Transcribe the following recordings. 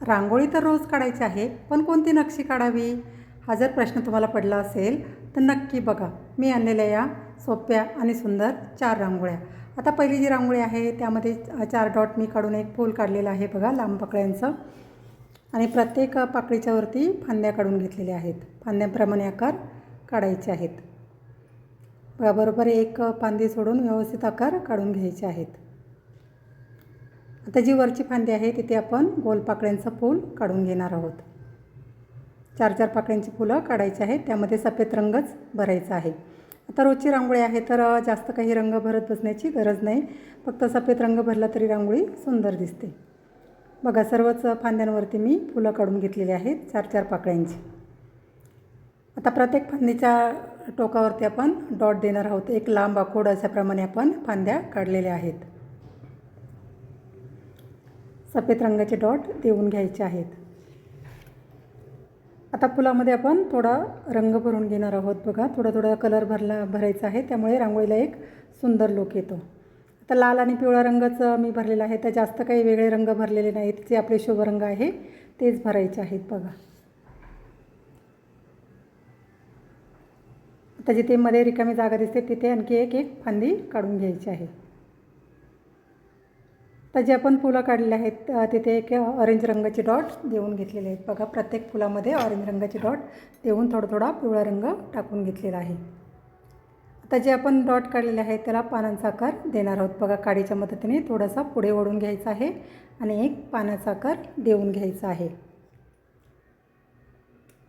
रांगोळी तर रोज काढायची आहे, पण कोणती नक्षी काढावी हा जर प्रश्न तुम्हाला पडला असेल तर नक्की बघा मी आणलेल्या या सोप्या आणि सुंदर 4 रांगोळ्या. आता पहिली जी रांगोळी आहे त्यामध्ये 4 डॉट मी काढून एक फूल काढलेलं आहे बघा लांब पाकळ्यांचं, आणि प्रत्येक पाकळीच्या वरती फांद्या काढून घेतलेल्या आहेत. फांद्यांप्रमाणे आकार काढायचे आहेत बघा. बरोबर एक फांदी सोडून व्यवस्थित आकार काढून घ्यायचे आहेत. आता जी वरची फांदी आहे तिथे आपण गोल पाकळ्यांचं फूल काढून घेणार आहोत. 4-4 पाकळ्यांची फुलं काढायची आहेत, त्यामध्ये सफेद रंगच भरायचा आहे. आता रोजची रांगोळी आहे तर जास्त काही रंग भरत बसण्याची गरज नाही, फक्त सफेद रंग भरला तरी रांगोळी सुंदर दिसते बघा. सर्वच फांद्यांवरती मी फुलं काढून घेतलेली आहेत 4-4 पाकळ्यांची. आता प्रत्येक फांदीच्या टोकावरती आपण डॉट देणार आहोत. एक लांब आखूड अशाप्रमाणे आपण फांद्या काढलेल्या आहेत. सफेद रंगाचे डॉट देऊन घ्यायचे आहेत. आता फुलामध्ये आपण थोडा रंग भरून घेणार आहोत बघा. थोडा कलर भरायचा आहे, त्यामुळे रांगोळीला एक सुंदर लुक येतो. आता लाल आणि पिवळा रंगच मी भरलेला आहे, तर जास्त काही वेगळे रंग भरलेले नाहीत. जे आपले शुभ रंग आहे तेच भरायचे आहेत बघा. आता जिथे मध्ये रिकामी जागा दिसते तिथे आणखी एक फांदी काढून घ्यायची आहे. तर जे आपण फुलं काढलेले आहेत तिथे एक ऑरेंज रंगाचे डॉट देऊन घेतलेले आहेत बघा. प्रत्येक फुलामध्ये ऑरेंज रंगाचे डॉट देऊन थोडा पिवळा रंग टाकून घेतलेला आहे. आता जे आपण डॉट काढलेले आहेत त्याला पानांचा आकार देणार आहोत बघा. काडीच्या मदतीने थोडासा पुढे ओढून घ्यायचा आहे आणि एक पानाचा आकार देऊन घ्यायचा आहे.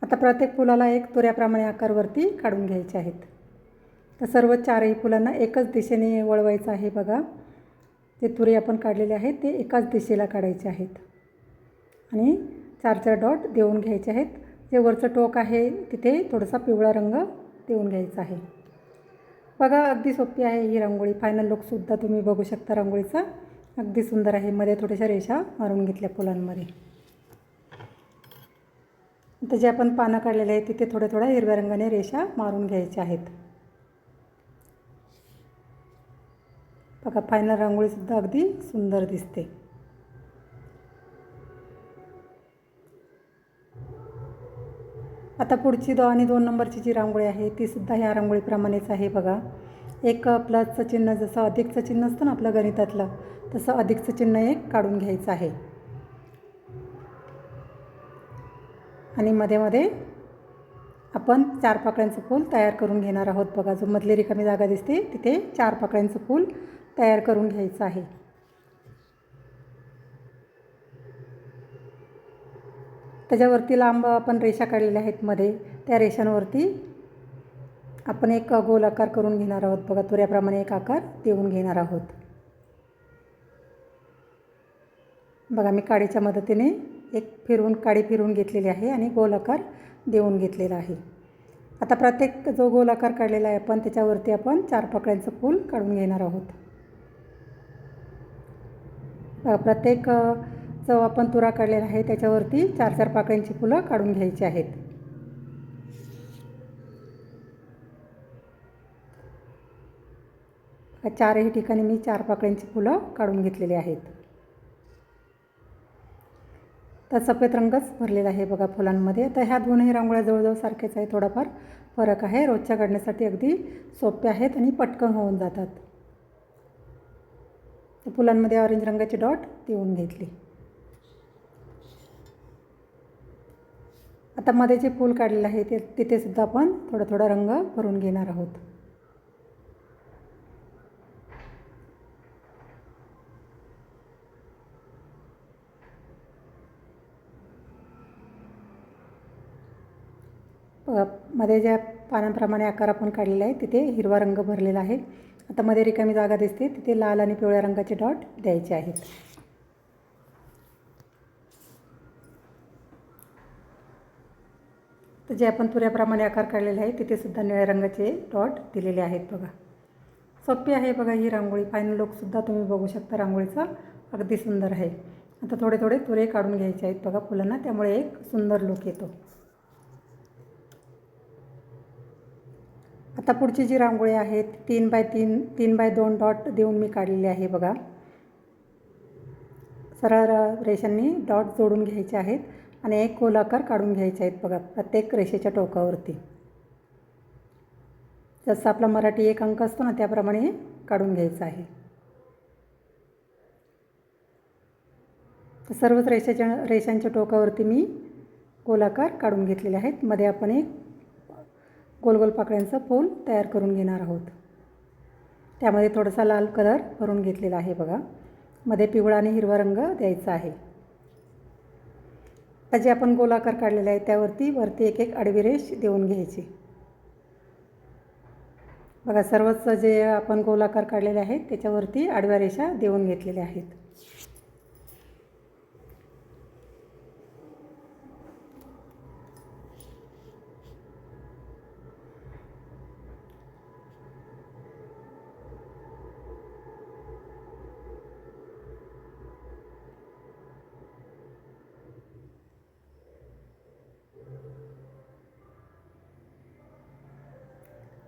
आता प्रत्येक फुलाला एक तुऱ्याप्रमाणे आकारवरती काढून घ्यायचे आहेत. तर सर्व 4ही फुलांना एकच दिशेने वळवायचं आहे बघा. ते तुरे आपण काढलेले आहेत ते एकाच दिशेला काढायचे आहेत आणि 4-4 डॉट देऊन घ्यायचे आहेत. जे वरचं टोक आहे तिथे थोडासा पिवळा रंग देऊन घ्यायचा आहे बघा. अगदी सोपी आहे ही रांगोळी. फायनल लुकसुद्धा तुम्ही बघू शकता रांगोळीचा. अगदी सुंदर आहे. मध्ये थोड्याशा रेषा मारून घेतल्या फुलांमध्ये. तर जे आपण पानं काढलेले आहेत तिथे थोड्या हिरव्या रंगाने रेषा मारून घ्यायच्या आहेत बघा. फायनल रांगोळीसुद्धा अगदी सुंदर दिसते. आता पुढची 2 आणि 2 नंबरची जी रांगोळी आहे तीसुद्धा ह्या रांगोळीप्रमाणेच आहे बघा. एक प्लसचं चिन्ह, जसं अधिकचं चिन्ह असतं ना आपलं गणितातलं, तसं अधिकचं चिन्ह एक काढून घ्यायचं आहे आणि मध्ये आपण 4 पाकळ्यांचं फूल तयार करून घेणार आहोत बघा. जो मधली रिकामी जागा दिसते तिथे 4 पाकळ्यांचं फूल तयार करून घ्यायचं आहे. त्याच्यावरती लांब आपण रेषा काढलेल्या आहेत मध्ये, त्या रेषांवरती आपण एक गोल आकार करून घेणार आहोत बघा. तुऱ्याप्रमाणे एक आकार देऊन घेणार आहोत बघा. मी काडीच्या मदतीने एक काडी फिरवून घेतलेली आहे आणि गोल आकार देऊन घेतलेला आहे. आता प्रत्येक जो गोल आकार काढलेला आहे आपण त्याच्यावरती आपण 4 पाकळ्यांचं फूल काढून घेणार आहोत. प्रत्येक जो आपण तुरा काढलेला आहे त्याच्यावरती 4-4 पाकळ्यांची फुलं काढून घ्यायची आहेत. चारही ठिकाणी मी 4 पाकळ्यांची फुलं काढून घेतलेली आहेत. तर सफेद रंगच भरलेला आहे बघा फुलांमध्ये. तर ह्या दोनही रांगोळ्या जवळजवळ सारखेच आहे, थोडाफार फरक आहे. रोजच्या काढण्यासाठी अगदी सोप्या आहेत आणि पटकन होऊन जातात. तर फुलांमध्ये ऑरेंज रंगाची डॉट देऊन घेतली. आता मध्ये जे फूल काढलेलं आहे तिथे सुद्धा आपण थोडा रंग भरून घेणार आहोत. मध्ये ज्या पानांप्रमाणे आकार आपण काढलेला आहे तिथे हिरवा रंग भरलेला आहे. आता मध्ये रिकामी जागा दिसते तिथे लाल आणि पिवळ्या रंगाचे डॉट द्यायचे आहेत. तर जे आपण तुऱ्याप्रमाणे आकार काढलेले आहे तिथे सुद्धा निळ्या रंगाचे डॉट दिलेले आहेत बघा. सोपी आहे बघा ही रांगोळी. फायनल लुकसुद्धा तुम्ही बघू शकता रांगोळीचा. अगदी सुंदर आहे. आता थोडे तुरे काढून घ्यायचे आहेत बघा फुलांना, त्यामुळे एक सुंदर लुक येतो. आता पुढची जी रांगोळी आहे 3x2 डॉट देऊन मी काढलेली आहे बघा. सरळ रेषांनी डॉट जोडून घ्यायचे आहेत आणि एक गोलाकार काढून घ्यायचे आहेत बघा प्रत्येक रेषेच्या टोकावरती. जसं आपला मराठी एक अंक असतो ना त्याप्रमाणे काढून घ्यायचं आहे. तर सर्वच रेषांच्या टोकावरती मी गोलाकार काढून घेतलेले आहेत. मध्ये आपण एक गोल गोल पाकळ्यांचं फूल तयार करून घेणार आहोत. त्यामध्ये थोडासा लाल कलर भरून घेतलेला आहे बघा. मध्ये पिवळा आणि हिरवा रंग द्यायचा आहे. आता जे आपण गोलाकार काढलेले आहे त्यावरती एक एक आडवी रेष देऊन घ्यायची बघा. सर्वच जे आपण गोलाकार काढलेले आहेत त्याच्यावरती आडव्या रेषा देऊन घेतलेल्या आहेत.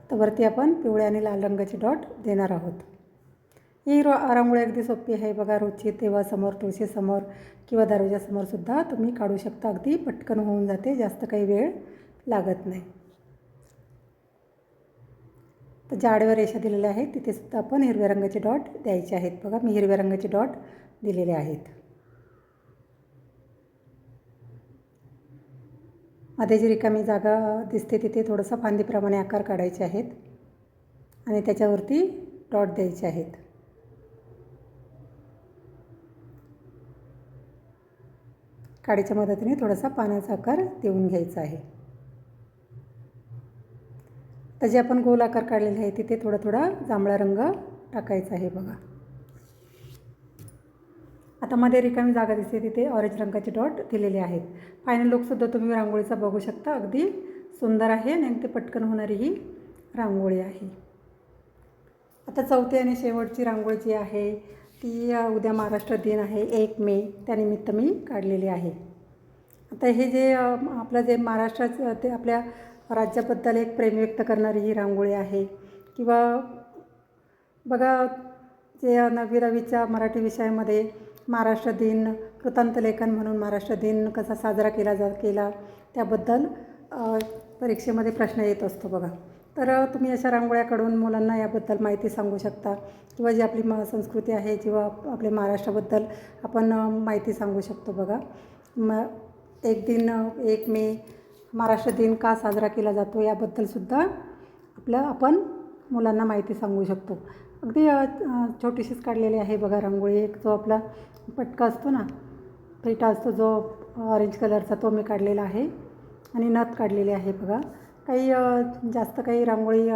तर वरती आपण पिवळ्या आणि लाल रंगाचे डॉट देणार आहोत. ही रांगोळी अगदी सोपी आहे बघा. रोजची देवासमोर, तुळशीसमोर किंवा दरवाजासमोरसुद्धा तुम्ही काढू शकता. अगदी पटकन होऊन जाते, जास्त काही वेळ लागत नाही. तर ज्या आडव्या रेषा दिलेल्या आहेत तिथेसुद्धा आपण हिरव्या रंगाचे डॉट द्यायचे आहेत बघा. मी हिरव्या रंगाचे डॉट दिलेले आहेत. मध्ये जी रिकामी जागा दिसते तिथे थोडंसं फांदीप्रमाणे आकार काढायचे आहेत आणि त्याच्यावरती डॉट द्यायचे आहेत. काडीच्या मदतीने थोडासा पानाचा आकार देऊन घ्यायचा आहे. तर जे आपण गोल आकार काढलेले आहे तिथे थोडा थोडा जांभळा रंग टाकायचा आहे बघा. आता मध्ये रिकामी जागा दिसते तिथे ऑरेंज रंगाचे डॉट दिलेले आहेत. फायनल लुकसुद्धा तुम्ही रांगोळीचा बघू शकता. अगदी सुंदर आहे आणि अगदी पटकन होणारी ही रांगोळी आहे. आता चौथी आणि शेवटची रांगोळी जी आहे ती उद्या महाराष्ट्र दिन आहे 1 मे, त्यानिमित्त मी काढलेली आहे. आता हे जे आपलं जे महाराष्ट्राचं ते आपल्या राज्याबद्दल एक प्रेम व्यक्त करणारी ही रांगोळी आहे. किंवा बघा जे 9वी-10वीच्या मराठी विषयामध्ये महाराष्ट्र दिन कृतांतलेखन म्हणून महाराष्ट्र दिन कसा साजरा केला त्याबद्दल परीक्षेमध्ये प्रश्न येत असतो बघा. तर तुम्ही अशा रांगोळ्या काढून मुलांना याबद्दल माहिती सांगू शकता किंवा जी आपली संस्कृती आहे किंवा आपल्या महाराष्ट्राबद्दल आपण माहिती सांगू शकतो बघा. 1 मे महाराष्ट्र दिन का साजरा केला जातो याबद्दलसुद्धा आपण मुलांना माहिती सांगू शकतो. अगदी छोटीशीच काढलेली आहे बघा रांगोळी. एक जो आपला पटका असतो ना, फेटा असतो जो ऑरेंज कलरचा, तो मी काढलेला आहे आणि नथ काढलेली आहे बघा. काही जास्त काही रांगोळी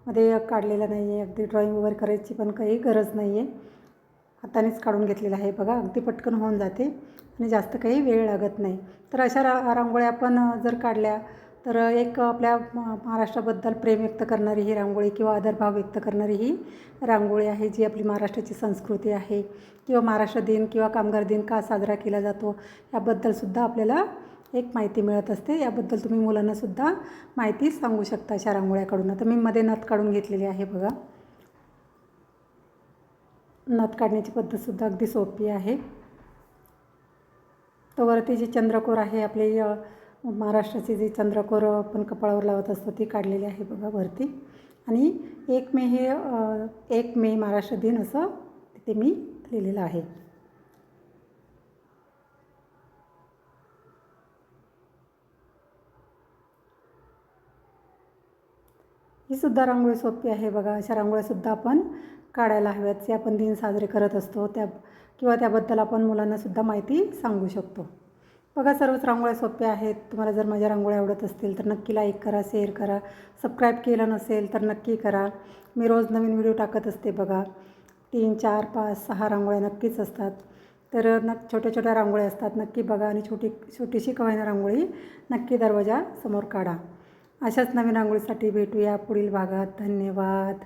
मध्ये काढलेलं नाही आहे. अगदी ड्रॉईंग वगैरे करायची पण काही गरज नाही आहे. हातानेच काढून घेतलेलं आहे बघा. अगदी पटकन होऊन जाते आणि जास्त काही वेळ लागत नाही. तर अशा रांगोळ्या आपण जर काढल्या तर एक आपल्या महाराष्ट्राबद्दल प्रेम व्यक्त करणारी ही रांगोळी किंवा आदरभाव व्यक्त करणारी ही रांगोळी आहे, जी आपली महाराष्ट्राची संस्कृती आहे. किंवा महाराष्ट्र दिन किंवा कामगार दिन का साजरा केला जातो याबद्दलसुद्धा आपल्याला एक माहिती मिळत असते. याबद्दल तुम्ही मुलांनासुद्धा माहिती सांगू शकता अशा रांगोळ्या काढून. आता मी मध्ये नथ काढून घेतलेली आहे बघा. नथ काढण्याची पद्धतसुद्धा अगदी सोपी आहे. तर वरती जी चंद्रकोर आहे आपली महाराष्ट्राची जी चंद्रकोर आपण कपाळावर लावत असतो ती काढलेली आहे बघा वरती. आणि 1 मे हे 1 मे महाराष्ट्र दिन असं तिथे मी लिहिलेलं आहे. ही सुद्धा रांगोळी सोपी आहे बघा. अशा रांगोळ्यासुद्धा आपण काढायला हव्यात. जे आपण दिन साजरे करत असतो किंवा त्याबद्दल आपण मुलांनासुद्धा माहिती सांगू शकतो बघा. सर्वच रांगोळ्या सोप्या आहेत. तुम्हाला जर माझ्या रांगोळ्या आवडत असतील तर नक्की लाईक करा, शेअर करा. सबस्क्राईब केलं नसेल तर नक्की करा. मी रोज नवीन व्हिडिओ टाकत असते बघा. 3, 4, 5, 6 रांगोळ्या नक्कीच असतात. तर छोट्या छोट्या रांगोळ्या असतात, नक्की बघा. आणि छोटीशी का होईना रांगोळी नक्की दरवाजासमोर काढा. अशाच नवीन रांगोळीसाठी भेटूया पुढील भागात. धन्यवाद.